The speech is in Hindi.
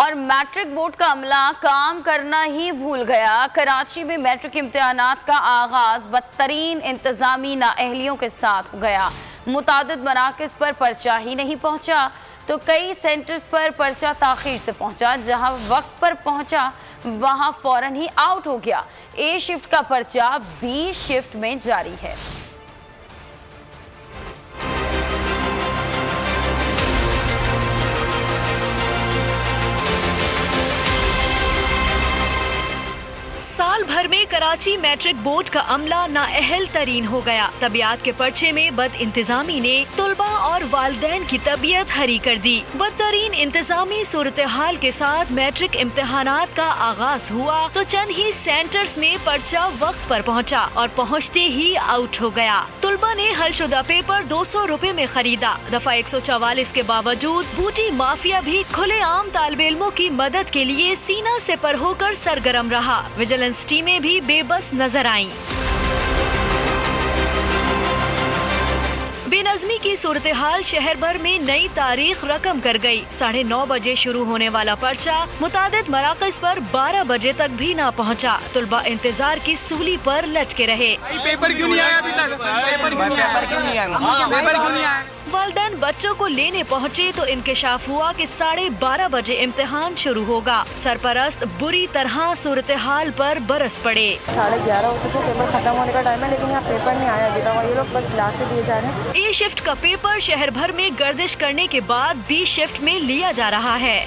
और मैट्रिक बोर्ड का अमला काम करना ही भूल गया। कराची में मैट्रिक इम्तिहानात का आगाज बदतरीन इंतजामी नाअहलियों के साथ हो गया। मुतादिद मराकज़ पर पर्चा ही नहीं पहुंचा तो कई सेंटर्स पर पर्चा ताखीर से पहुंचा। जहां वक्त पर पहुंचा वहां फौरन ही आउट हो गया। ए शिफ्ट का पर्चा बी शिफ्ट में जारी है। साल भर में कराची मैट्रिक बोर्ड का अमला नाअहल तरीन हो गया। तबियत के पर्चे में बद इंतजामी ने तुलबा और वालिदैन की तबीयत हरी कर दी। बदतरीन इंतजामी सूरत हाल के साथ मैट्रिक इम्तिहानात का आगाज हुआ तो चंद ही सेंटर्स में पर्चा वक्त पर पहुंचा और पहुंचते ही आउट हो गया। तुलबा ने हलशुदा पेपर 200 रुपए में खरीदा। दफा 144 के बावजूद बूटी माफिया भी खुलेआम तालिबे इल्मों की मदद के लिए सीना से पर होकर सरगर्म रहा। विजिलेंस टीमें भी बेबस नजर आईं। बेनज़मी की सूरत हाल शहर भर में नई तारीख रकम कर गई। 9:30 बजे शुरू होने वाला पर्चा मुतादिद मराकज़ पर 12 बजे तक भी न पहुंचा। तुलबा इंतजार की सूली पर लटके रहे। पेपर क्यों नहीं आया अभी तक? पेपर क्यों नहीं आया? वालिदैन बच्चों को लेने पहुंचे तो इंकशाफ हुआ कि 12:30 बजे इम्तिहान शुरू होगा। सरपरस्त बुरी तरह सूरत हाल पर बरस पड़े। 11:30 हो चुके, पेपर खत्म होने का टाइम है लेकिन यहाँ पेपर नहीं आया अभी तक। ये लोग बस क्लासें दिए जा रहे हैं। ए शिफ्ट का पेपर शहर भर में गर्दिश करने के बाद बी शिफ्ट में लिया जा रहा है।